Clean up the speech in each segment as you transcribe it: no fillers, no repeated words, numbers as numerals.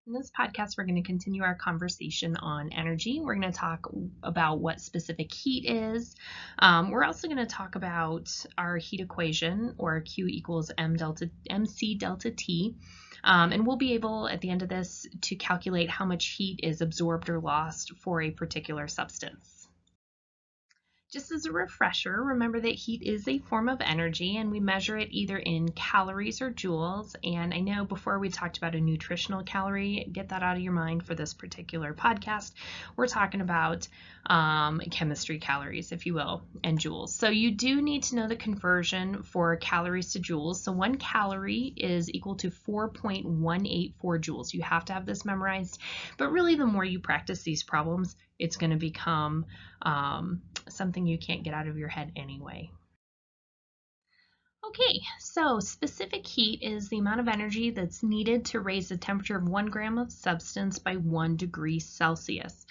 In this podcast, we're going to continue our conversation on energy. We're going to talk about what specific heat is. We're also going to talk about our heat equation, or Q equals mc delta T. And we'll be able, at the end of this, to calculate how much heat is absorbed or lost for a particular substance. Just as a refresher, remember that heat is a form of energy and we measure it either in calories or joules. And I know before we talked about a nutritional calorie, get that out of your mind for this particular podcast. We're talking about chemistry calories, if you will, and joules. So you do need to know the conversion for calories to joules. So 1 calorie is equal to 4.184 joules. You have to have this memorized, but really the more you practice these problems, it's going to become something you can't get out of your head anyway. Okay, so specific heat is the amount of energy that's needed to raise the temperature of 1 gram of substance by 1 degree Celsius.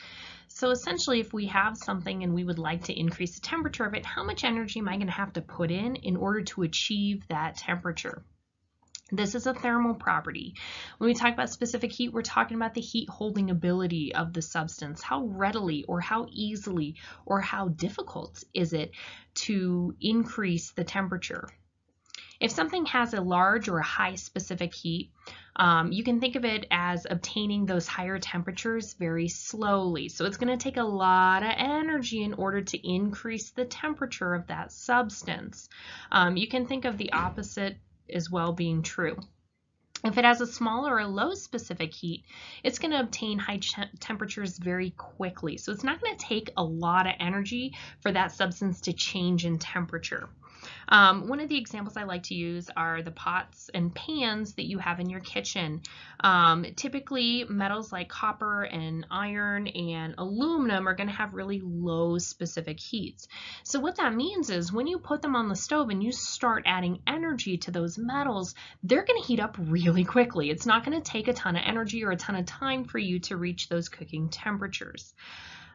So essentially, if we have something and we would like to increase the temperature of it, how much energy am I going to have to put in order to achieve that temperature? This is a thermal property. When we talk about specific heat, we're talking about the heat holding ability of the substance. How readily or how easily or how difficult is it to increase the temperature? If something has a large or a high specific heat, you can think of it as obtaining those higher temperatures very slowly. So it's going to take a lot of energy in order to increase the temperature of that substance. You can think of the opposite as well being true. If it has a small or a low specific heat, it's going to obtain high temperatures very quickly. So it's not going to take a lot of energy for that substance to change in temperature. One of the examples I like to use are the pots and pans that you have in your kitchen. Typically, metals like copper and iron and aluminum are going to have really low specific heats. So what that means is when you put them on the stove and you start adding energy to those metals, they're going to heat up really quickly. It's not going to take a ton of energy or a ton of time for you to reach those cooking temperatures.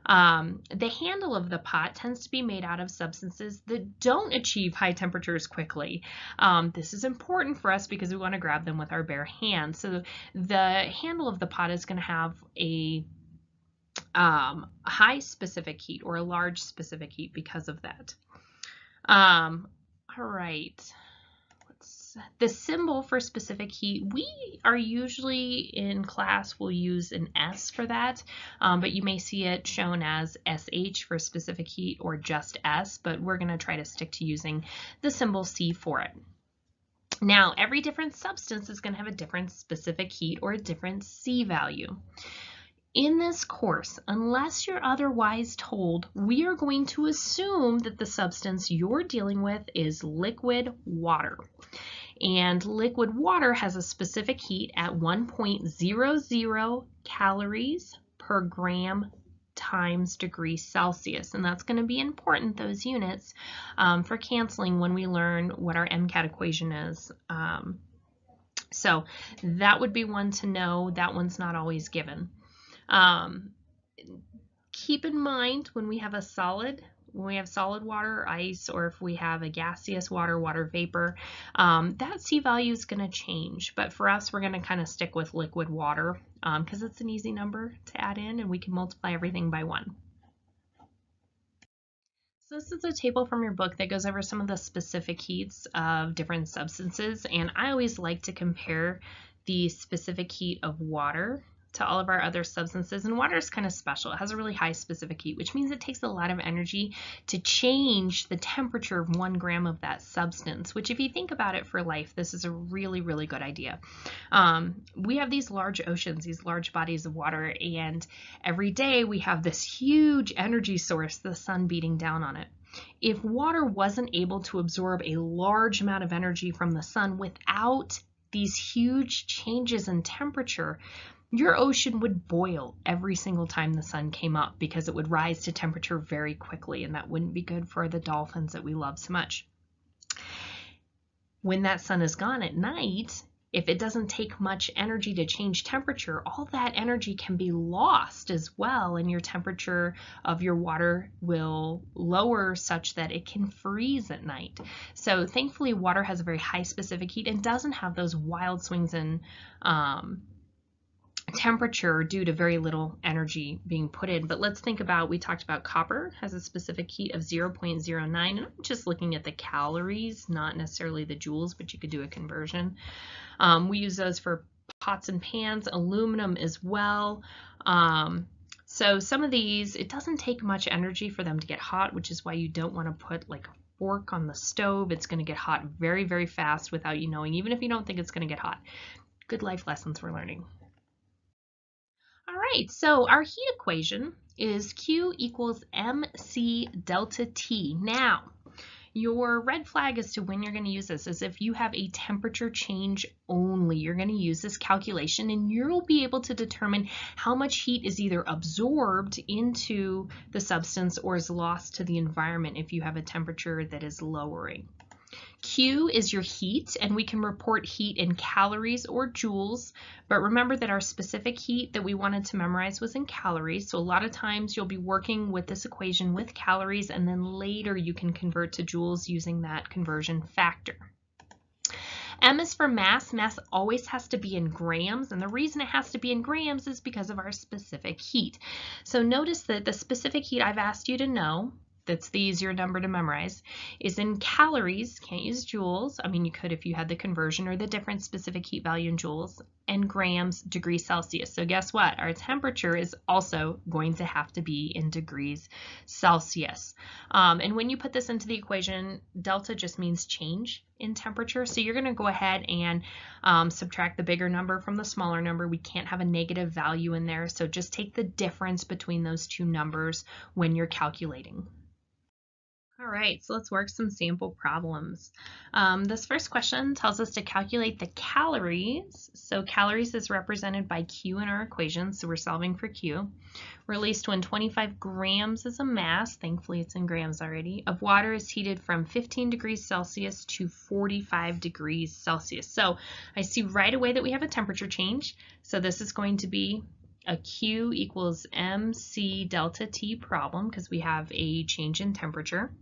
The handle of the pot tends to be made out of substances that don't achieve high temperatures quickly. This is important for us because we want to grab them with our bare hands. So the handle of the pot is going to have a high specific heat or a large specific heat because of that. All right. The symbol for specific heat, we are usually in class, we'll use an S for that, but you may see it shown as SH for specific heat or just S, but we're going to try to stick to using the symbol C for it. Now, every different substance is going to have a different specific heat or a different C value. In this course, unless you're otherwise told, we are going to assume that the substance you're dealing with is liquid water. And liquid water has a specific heat at 1.00 calories per gram times degrees Celsius. And that's going to be important, those units, for canceling when we learn what our MCAT equation is. So that would be one to know. That one's not always given. Keep in mind when we have solid water or ice, or if we have a gaseous water vapor, that C value is going to change. But for us, we're going to kind of stick with liquid water because it's an easy number to add in and we can multiply everything by 1. So this is a table from your book that goes over some of the specific heats of different substances, and I always like to compare the specific heat of water to all of our other substances. And water is kind of special. It has a really high specific heat, which means it takes a lot of energy to change the temperature of 1 gram of that substance, which if you think about it for life, this is a really, really good idea. We have these large oceans, these large bodies of water, and every day we have this huge energy source, the sun beating down on it. If water wasn't able to absorb a large amount of energy from the sun without these huge changes in temperature, your ocean would boil every single time the sun came up because it would rise to temperature very quickly, and that wouldn't be good for the dolphins that we love so much. When that sun is gone at night, if it doesn't take much energy to change temperature, all that energy can be lost as well, and your temperature of your water will lower such that it can freeze at night. So thankfully, water has a very high specific heat and doesn't have those wild swings in temperature due to very little energy being put in. But let's think about, we talked about copper has a specific heat of 0.09, and I'm just looking at the calories, not necessarily the joules, but you could do a conversion. We use those for pots and pans, aluminum as well. So some of these, it doesn't take much energy for them to get hot, which is why you don't want to put like a fork on the stove. It's going to get hot very, very fast without you knowing, even if you don't think it's going to get hot. Good life lessons we're learning. All right, so our heat equation is Q equals mc delta T. Now, your red flag as to when you're going to use this is if you have a temperature change only. You're going to use this calculation and you'll be able to determine how much heat is either absorbed into the substance or is lost to the environment if you have a temperature that is lowering. Q is your heat, and we can report heat in calories or joules, but remember that our specific heat that we wanted to memorize was in calories, so a lot of times you'll be working with this equation with calories, and then later you can convert to joules using that conversion factor. M is for mass. Mass always has to be in grams, and the reason it has to be in grams is because of our specific heat. So notice that the specific heat I've asked you to know, that's the easier number to memorize, is in calories. Can't use joules. I mean, you could if you had the conversion or the different specific heat value in joules, and grams, degrees Celsius. So guess what? Our temperature is also going to have to be in degrees Celsius. And when you put this into the equation, delta just means change in temperature. So you're going to go ahead and subtract the bigger number from the smaller number. We can't have a negative value in there. So just take the difference between those two numbers when you're calculating. All right, so let's work some sample problems. This first question tells us to calculate the calories. So calories is represented by Q in our equation, so we're solving for Q. Released when 25 grams is a mass, thankfully it's in grams already, of water is heated from 15 degrees Celsius to 45 degrees Celsius. So I see right away that we have a temperature change. So this is going to be a Q equals mc delta T problem because we have a change in temperature.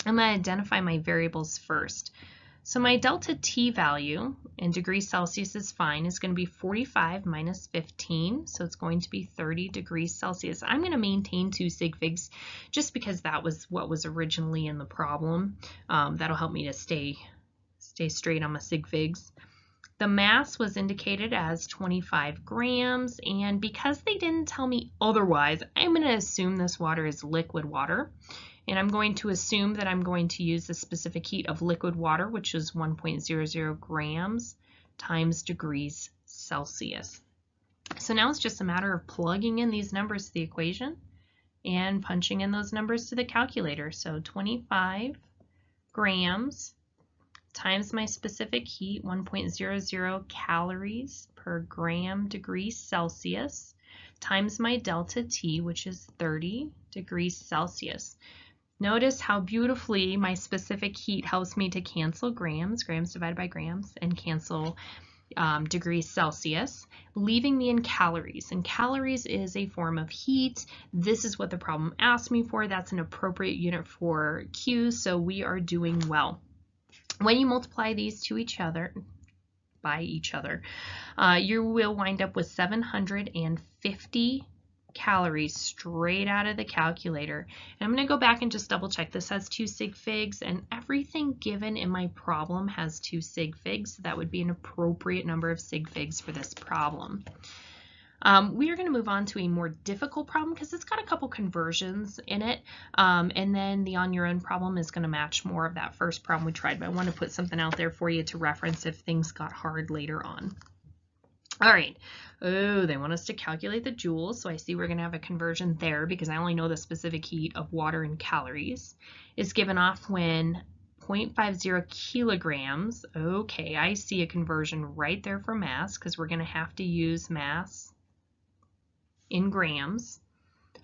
I'm going to identify my variables first. So my delta T value in degrees Celsius is fine. It's going to be 45 minus 15, so it's going to be 30 degrees Celsius. I'm going to maintain 2 sig figs just because that was what was originally in the problem. That'll help me to stay straight on my sig figs. The mass was indicated as 25 grams, and because they didn't tell me otherwise, I'm going to assume this water is liquid water. And I'm going to assume that I'm going to use the specific heat of liquid water, which is 1.00 grams times degrees Celsius. So now it's just a matter of plugging in these numbers to the equation and punching in those numbers to the calculator. So 25 grams times my specific heat, 1.00 calories per gram degrees Celsius, times my delta T, which is 30 degrees Celsius. Notice how beautifully my specific heat helps me to cancel grams divided by grams, and cancel degrees Celsius, leaving me in calories. And calories is a form of heat. This is what the problem asked me for. That's an appropriate unit for Q, so we are doing well. When you multiply these to by each other, you will wind up with 750 calories straight out of the calculator. And I'm going to go back and just double check. This has 2 sig figs, and everything given in my problem has 2 sig figs. So that would be an appropriate number of sig figs for this problem. We are going to move on to a more difficult problem because it's got a couple conversions in it, and then the on your own problem is going to match more of that first problem we tried, but I want to put something out there for you to reference if things got hard later on. All right, oh, they want us to calculate the joules, so I see we're going to have a conversion there because I only know the specific heat of water in calories. Is given off when 0.50 kilograms. Okay, I see a conversion right there for mass because we're going to have to use mass in grams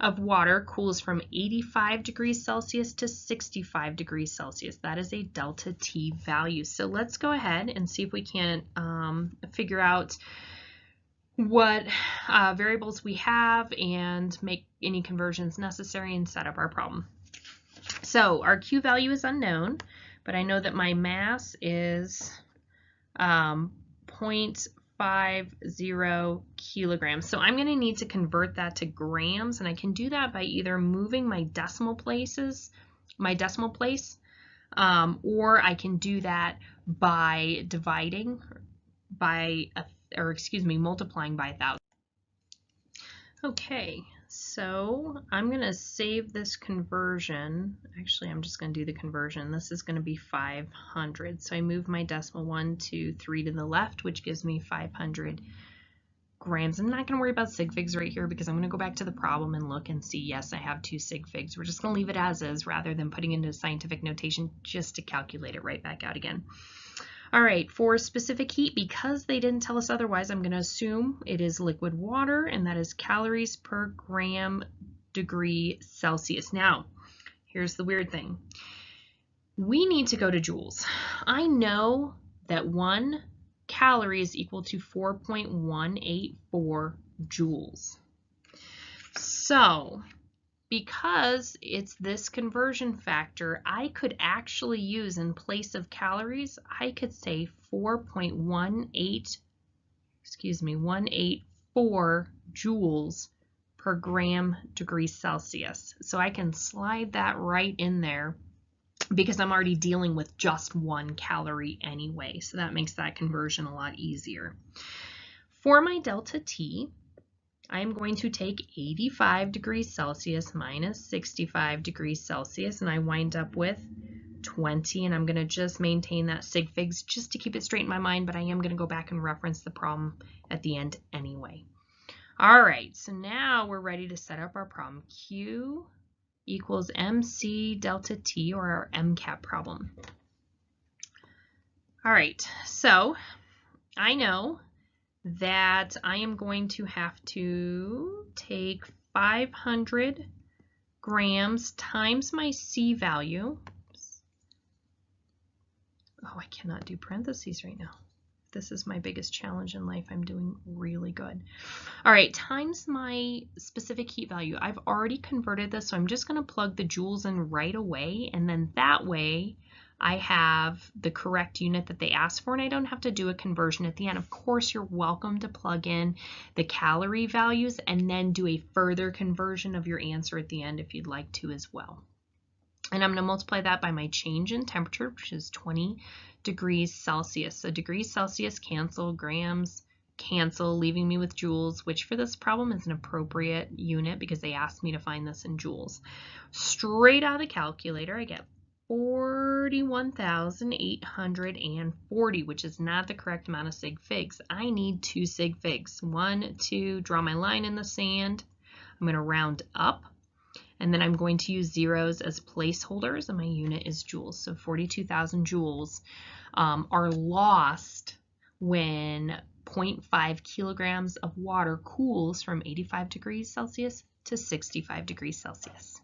of water cools from 85 degrees Celsius to 65 degrees Celsius. That is a delta T value. So let's go ahead and see if we can figure out what variables we have and make any conversions necessary and set up our problem. So our Q value is unknown, but I know that my mass is 0.50 0.50 kilograms. So I'm going to need to convert that to grams, and I can do that by either moving my decimal place, or I can do that by dividing by, multiplying by 1,000. Okay, so I'm going to save this conversion. Actually, I'm just going to do the conversion. This is going to be 500. So I move my decimal 1, 2, 3 to the left, which gives me 500 grams. I'm not going to worry about sig figs right here because I'm going to go back to the problem and look and see, yes, I have 2 sig figs. We're just going to leave it as is rather than putting it into scientific notation just to calculate it right back out again. All right, for specific heat, because they didn't tell us otherwise, I'm going to assume it is liquid water, and that is calories per gram degree Celsius. Now, here's the weird thing. We need to go to joules. I know that 1 calorie is equal to 4.184 joules. So, because it's this conversion factor, I could actually use, in place of calories, I could say 184 joules per gram degree Celsius. So I can slide that right in there because I'm already dealing with just 1 calorie anyway. So that makes that conversion a lot easier. For my delta T, I'm going to take 85 degrees Celsius minus 65 degrees Celsius, and I wind up with 20, and I'm going to just maintain that sig figs just to keep it straight in my mind, but I am going to go back and reference the problem at the end anyway. All right, so now we're ready to set up our problem. Q equals MC delta T, or our MCAP problem. All right, so I know that I am going to have to take 500 grams times my C value. Oh, I cannot do parentheses right now. This is my biggest challenge in life. I'm doing really good. All right, times my specific heat value. I've already converted this, so I'm just going to plug the joules in right away, and then that way I have the correct unit that they asked for, and I don't have to do a conversion at the end. Of course, you're welcome to plug in the calorie values and then do a further conversion of your answer at the end if you'd like to as well. And I'm going to multiply that by my change in temperature, which is 20 degrees Celsius. So degrees Celsius cancel, grams cancel, leaving me with joules, which for this problem is an appropriate unit because they asked me to find this in joules. Straight out of the calculator, I get 41,840, which is not the correct amount of sig figs. I need 2 sig figs. 1, 2, draw my line in the sand. I'm going to round up, and then I'm going to use zeros as placeholders, and my unit is joules. So 42,000 joules are lost when 0.5 kilograms of water cools from 85 degrees Celsius to 65 degrees Celsius.